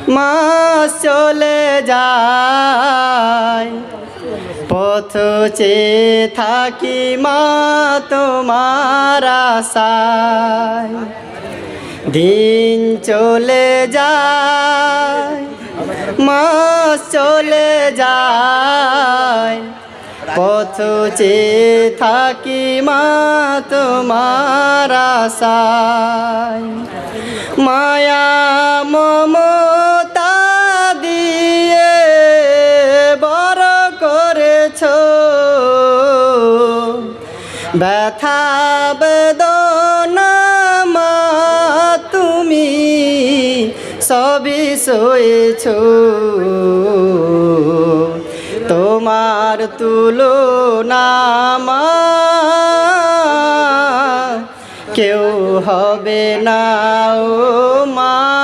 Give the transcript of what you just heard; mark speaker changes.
Speaker 1: মাস চলে যায়, পথ চেয়ে থাকি মা তোমার আশায়। দিন চলে যায়, মাস চলে যায়, পথ চেয়ে থাকি মা তোমার আশায়। মায়া মমতা দিয়ে বড় করেছ, ব্যথা বেদনা মা তুমি সবই সয়েছ। তোমার তুলনা মা কেউ হবে না ও